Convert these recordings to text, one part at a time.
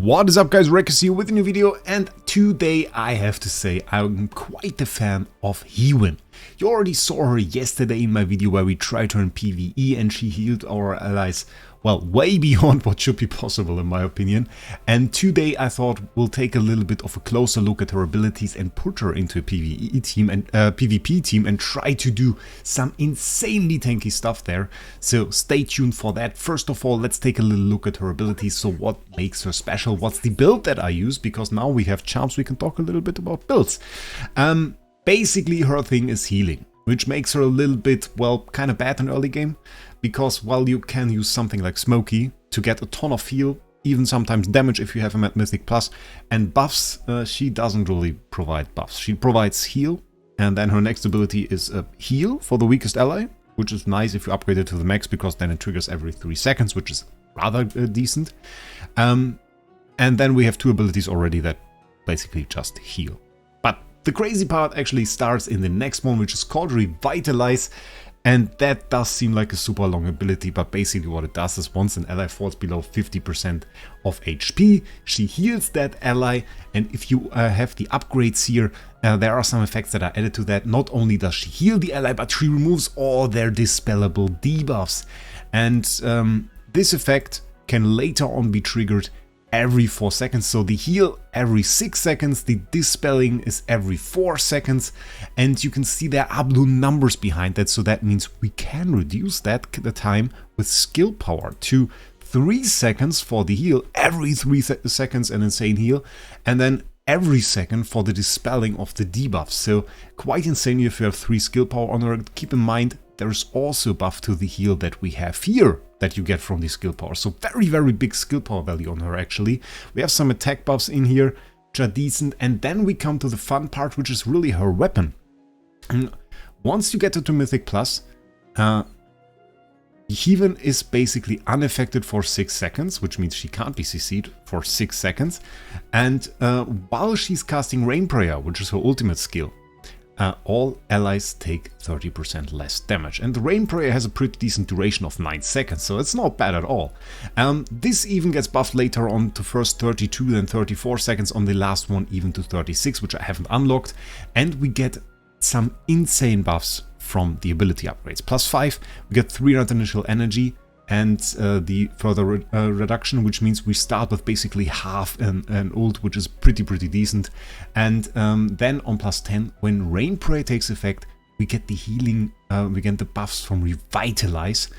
What is up guys, Wraec here with a new video, and today I have to say I'm quite a fan of Hewen. You already saw her yesterday in my video where we tried her in PvE and she healed our allies, well, way beyond what should be possible in my opinion. And today I thought we'll take a little bit of a closer look at her abilities and put her into a PvE team and PvP team and try to do some insanely tanky stuff there. So stay tuned for that. First of all, let's take a little look at her abilities. So what makes her special? What's the build that I use? Because now we have charms, we can talk a little bit about builds. Basically her thing is healing, which makes her a little bit, well, kind of bad in early game. Because while you can use something like Smokey to get a ton of heal, even sometimes damage if you have him at Mythic Plus, and buffs, she doesn't really provide buffs. She provides heal, and then her next ability is a heal for the weakest ally, which is nice if you upgrade it to the max, because then it triggers every 3 seconds, which is rather decent. And then we have 2 abilities already that basically just heal. But the crazy part actually starts in the next one, which is called Revitalize. And that does seem like a super long ability, but basically what it does is once an ally falls below 50% of HP, she heals that ally, and if you have the upgrades here, there are some effects that are added to that. Not only does she heal the ally, but she removes all their dispellable debuffs. And this effect can later on be triggered every 4 seconds, so the heal every 6 seconds, the dispelling is every 4 seconds, and you can see there are blue numbers behind that, so that means we can reduce the time with skill power to 3 seconds for the heal, every 3 seconds an insane heal, and then every second for the dispelling of the debuffs. So quite insane if you have 3 skill power on her. Keep in mind there's also a buff to the heal that we have here that you get from the skill power. So very big skill power value on her actually. We have some attack buffs in here which are decent, and then we come to the fun part, which is really her weapon. And once you get her to Mythic Plus, Hewen is basically unaffected for 6 seconds, which means she can't be CC'd for 6 seconds. And while she's casting Rain Prayer, which is her ultimate skill, all allies take 30% less damage. And the Rain Prayer has a pretty decent duration of 9 seconds, so it's not bad at all. This even gets buffed later on to first 32, then 34 seconds, on the last one even to 36, which I haven't unlocked. And we get some insane buffs from the ability upgrades. +5, we get 300 initial energy, and the further reduction, which means we start with basically half an ult, which is pretty decent. And then on +10, when Rain Prayer takes effect, we get the healing, we get the buffs from Revitalize,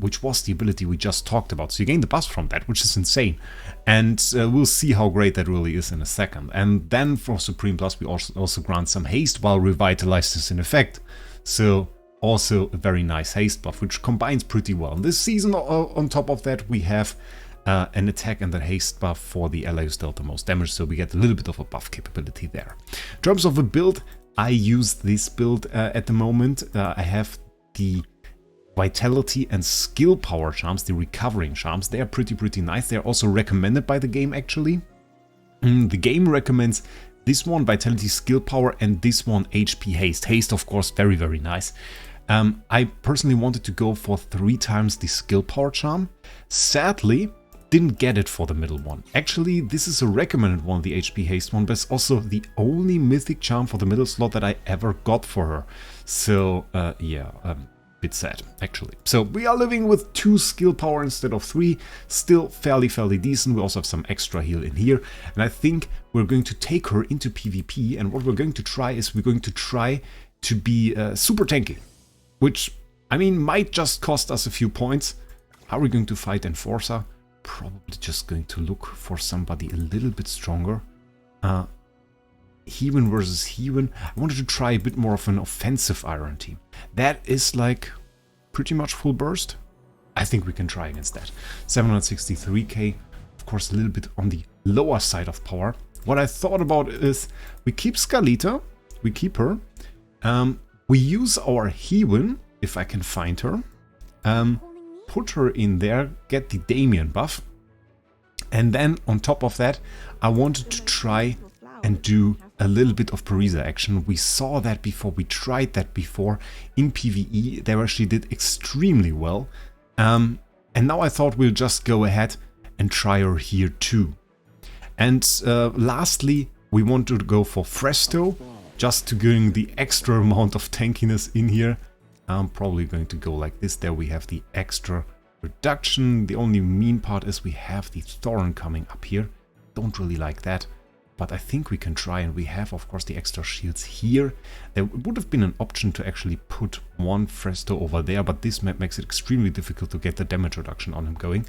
which was the ability we just talked about. So you gain the buffs from that, which is insane. And we'll see how great that really is in a second. And then for Supreme Plus, we also grant some haste while Revitalize is in effect. So also a very nice haste buff, which combines pretty well. This season, on top of that, we have an attack and a haste buff for the ally who's dealt the most damage, so we get a little bit of a buff capability there. In terms of a build, I use this build at the moment. I have the Vitality and Skill Power charms, the recovering charms. They are pretty nice. They are also recommended by the game, actually. The game recommends this one Vitality Skill Power and this one HP Haste. Haste, of course, very nice. I personally wanted to go for 3 times the Skill Power charm. Sadly, didn't get it for the middle one. Actually, this is a recommended one, the HP Haste one, but it's also the only mythic charm for the middle slot that I ever got for her. So, yeah, bit sad, actually. So we are living with 2 skill power instead of 3, still fairly decent. We also have some extra heal in here, and I think we're going to take her into PvP, and what we're going to try is we're going to try to be super tanky, which, I mean, might just cost us a few points. How are we going to fight Enforcer? Probably just going to look for somebody a little bit stronger. Hewen versus Hewen. I wanted to try a bit more of an offensive Iron team. That is like pretty much full burst. I think we can try against that. 763k, of course a little bit on the lower side of power. What I thought about is we keep Scalita, we keep her. We use our Hewen, if I can find her. Put her in there, get the Damien buff. And then on top of that, I wanted to try and do a little bit of Parisa action. We saw that before, we tried that before in PvE. They actually did extremely well. And now I thought we'll just go ahead and try her here too. And lastly, we want to go for Fresto, just to bring the extra amount of tankiness in here. I'm probably going to go like this. There we have the extra reduction. The only mean part is we have the Thorn coming up here. Don't really like that, but I think we can try, and we have of course the extra shields here. There would have been an option to actually put one Fresto over there, but this map makes it extremely difficult to get the damage reduction on him going.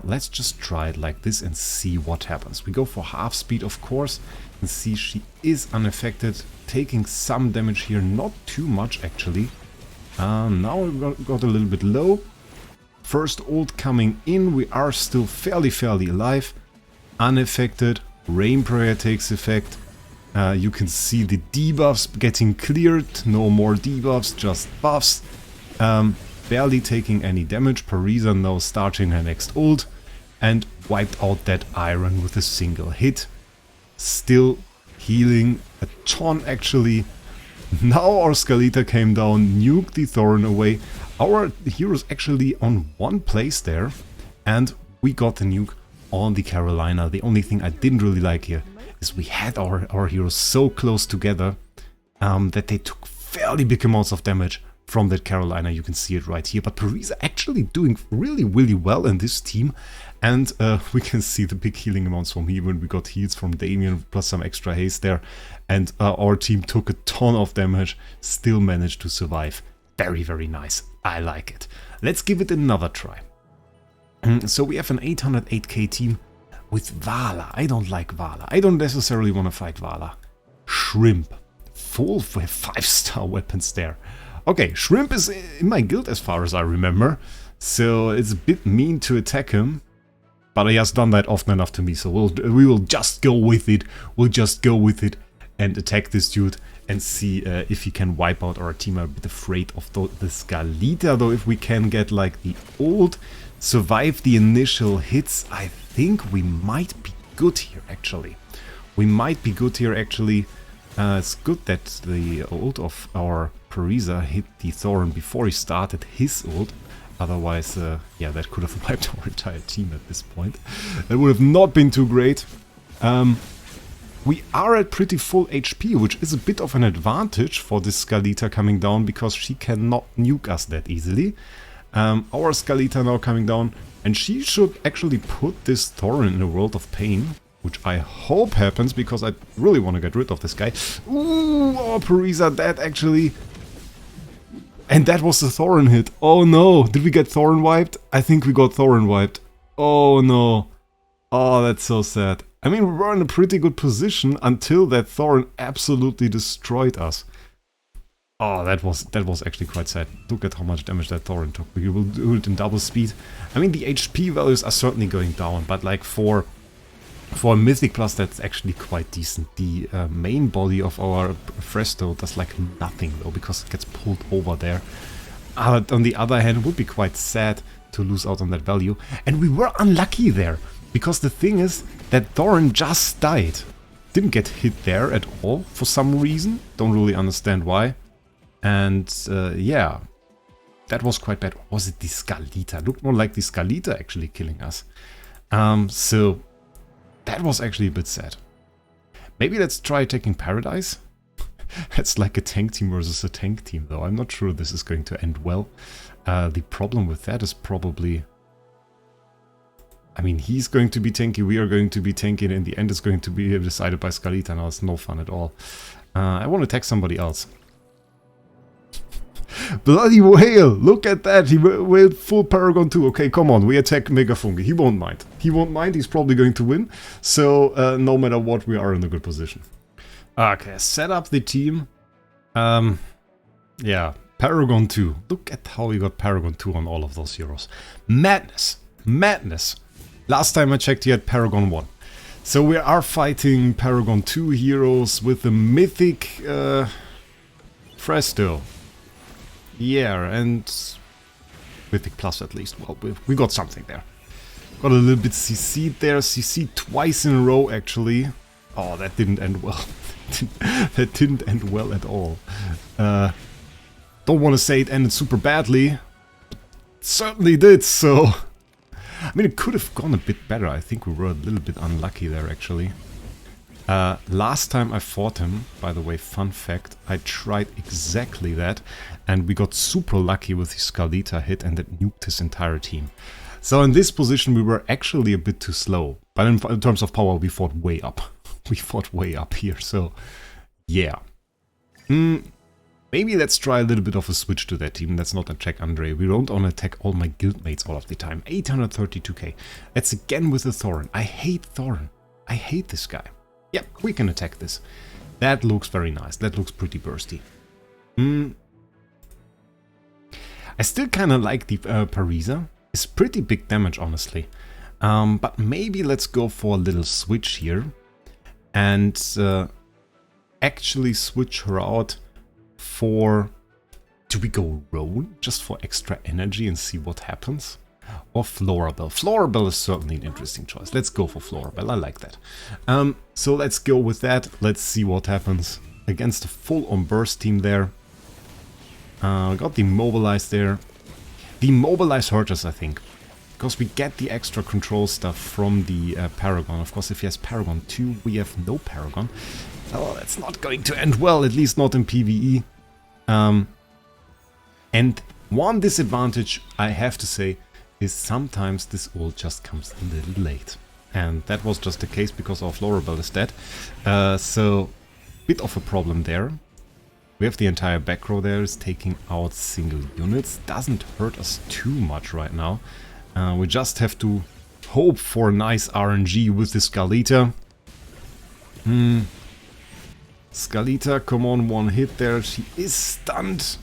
Let's just try it like this and see what happens. We go for half speed, of course, and see she is unaffected, taking some damage here, not too much actually. Now we got a little bit low. First ult coming in, we are still fairly alive. Unaffected, Rain Prayer takes effect. You can see the debuffs getting cleared, no more debuffs, just buffs. Barely taking any damage. Parisa now starting her next ult and wiped out that iron with a single hit. Still healing a ton actually. Now our Scalita came down, nuked the Thorn away. Our hero's actually on one place there, and we got the nuke on the Carolina. The only thing I didn't really like here is we had our heroes so close together that they took fairly big amounts of damage from that Carolina. You can see it right here. But Parisa actually doing really well in this team. And we can see the big healing amounts from here when we got heals from Damien plus some extra haste there. And our team took a ton of damage, still managed to survive. Very nice. I like it. Let's give it another try. So we have an 808k team with Vala. I don't like Vala. I don't necessarily want to fight Vala. Shrimp. Full 5-star weapons there. Okay, Shrimp is in my guild as far as I remember. So it's a bit mean to attack him. But he has done that often enough to me. So we will just go with it. We'll just go with it and attack this dude. And see if he can wipe out our team. I'm a bit afraid of the Scalita, though. If we can get like the ult, survive the initial hits, I think we might be good here actually. It's good that the ult of our Parisa hit the Thorn before he started his ult. Otherwise, yeah, that could have wiped our entire team at this point. That would have not been too great. We are at pretty full HP, which is a bit of an advantage for this Scalita coming down, because she cannot nuke us that easily. Our Scalita now coming down, and she should actually put this Thorn in a world of pain, which I hope happens, because I really want to get rid of this guy. Ooh, oh, Parisa, that actually... And that was the Thorn hit. Oh no, did we get Thorn wiped? I think we got Thorn wiped. Oh no. Oh, that's so sad. I mean, we were in a pretty good position until that Thorn absolutely destroyed us. Oh, that was actually quite sad. Look at how much damage that Thorn took. We will do it in double speed. I mean, the HP values are certainly going down, but like for a Mythic Plus, that's actually quite decent. The main body of our Fresto does like nothing though, because it gets pulled over there. On the other hand, it would be quite sad to lose out on that value. And we were unlucky there. Because the thing is that Thorn just died. Didn't get hit there at all for some reason. Don't really understand why. And yeah, that was quite bad. Or was it the Scalita? Looked more like the Scalita actually killing us. So that was actually a bit sad. Maybe let's try taking Paradise. It's like a tank team versus a tank team though. I'm not sure this is going to end well. The problem with that is probably... I mean, he's going to be tanky, we are going to be tanky, and in the end it's going to be decided by Scalita. Now it's no fun at all. I want to attack somebody else. Bloody whale! Look at that! He wailed full Paragon 2. Okay, come on, we attack Megafungi. He won't mind. He won't mind, he's probably going to win. So, no matter what, we are in a good position. Okay, set up the team. Yeah, Paragon 2. Look at how we got Paragon 2 on all of those heroes. Madness! Madness! Last time I checked, he had Paragon 1. So we are fighting Paragon 2 heroes with the mythic Fresto. Yeah, and Mythic Plus at least. Well, we got something there. Got a little bit CC'd there. CC'd twice in a row, actually. Oh, that didn't end well. That didn't end well at all. Don't want to say it ended super badly. But it certainly did, so... I mean, it could have gone a bit better. I think we were a little bit unlucky there, actually. Last time I fought him, by the way, fun fact, I tried exactly that, and we got super lucky with the Scalita hit, and it nuked his entire team. So in this position, we were actually a bit too slow. But in terms of power, we fought way up. We fought way up here, so yeah. Maybe let's try a little bit of a switch to that team. Let's not attack Andre. We don't want to attack all my guildmates all of the time. 832k. Let's again with the Thorin. I hate Thorin. I hate this guy. Yep, we can attack this. That looks very nice. That looks pretty bursty. I still kind of like the Parisa. It's pretty big damage, honestly. But maybe let's go for a little switch here. And actually switch her out for... Do we go Roan? Just for extra energy and see what happens? Or Florabelle. Florabelle is certainly an interesting choice. Let's go for Florabelle. I like that. So let's go with that. Let's see what happens against a full-on burst team there. Got demobilized there. Demobilize hurt us, I think. Because we get the extra control stuff from the Paragon. Of course, if he has Paragon 2, we have no Paragon. Oh, that's not going to end well, at least not in PvE. And one disadvantage, I have to say, is sometimes this ult just comes a little late. And that was just the case because our Florabelle is dead. So, bit of a problem there. We have the entire back row there is taking out single units. Doesn't hurt us too much right now. We just have to hope for nice RNG with the Scalita. Scalita, come on, one hit there. She is stunned.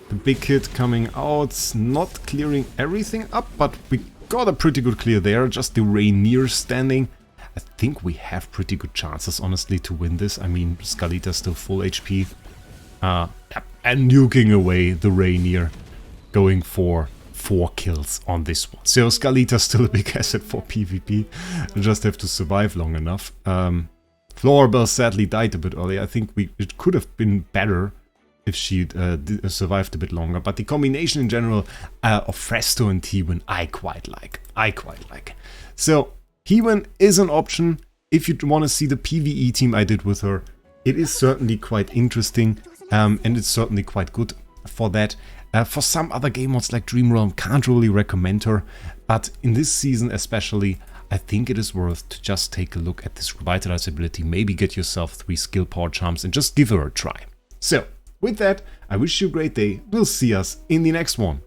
The big hit coming out, not clearing everything up, but we got a pretty good clear there. Just the Rainier standing. I think we have pretty good chances, honestly, to win this. I mean, Scalita's still full HP. And nuking away the Rainier, going for 4 kills on this one. So Scalita's still a big asset for PvP. We just have to survive long enough. Florabelle sadly died a bit early. I think it could have been better if she survived a bit longer. But the combination in general of Fresto and T-Win I quite like. So T-Win is an option if you want to see the PvE team I did with her. It is certainly quite interesting and it's certainly quite good for that. For some other game modes like Dream Realm, can't really recommend her. But in this season especially, I think it is worth to just take a look at this Revitalize ability. Maybe get yourself 3 skill power charms and just give her a try. So, with that, I wish you a great day. We'll see us in the next one.